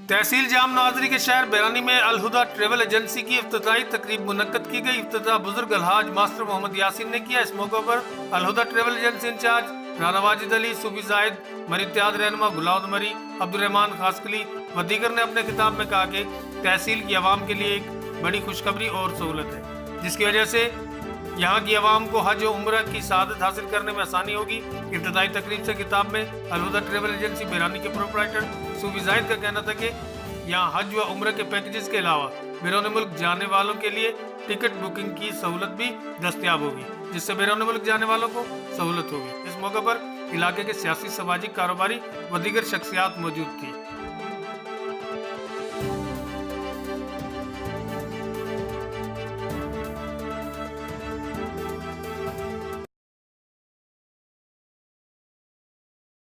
तहसील जाम नवाजरी के शहर बैरानी में अलहुदा ट्रेवल एजेंसी की इफ्तिताही तकरीब मुनक्कद की गई। इफ्तिताह बुजुर्ग अलहाज मास्टर मोहम्मद यासीन ने किया। इस मौके पर Alhuda Travel Agency incharge Rana Wajid Ali, Sufi Zahid, मरीत्याद रहनुमा गुलाम मरी, अब्दुर्रहमान खासकली व दीगर ने अपने खिताब में कहा कि तहसील की आवाम के लिए एक बड़ी खुशखबरी और सहूलत है, जिसकी वजह से यहाँ की आवाम को हज और उम्रा की सआदत हासिल करने में आसानी होगी। इब्तिदाई तकरीब से किताब में अलहुदा ट्रेवल एजेंसी बैरानी के प्रोपराइटर सूफी जाहिद का कहना था कि यहाँ हज व उम्र के पैकेजेस के अलावा बैरून मुल्क जाने वालों के लिए टिकट बुकिंग की सहूलत भी दस्तयाब होगी, जिससे बैरून मुल्क जाने वालों को सहूलत होगी। इस मौके पर इलाके के सियासी, सामाजिक, कारोबारी व दीगर शख्सियात मौजूद थी।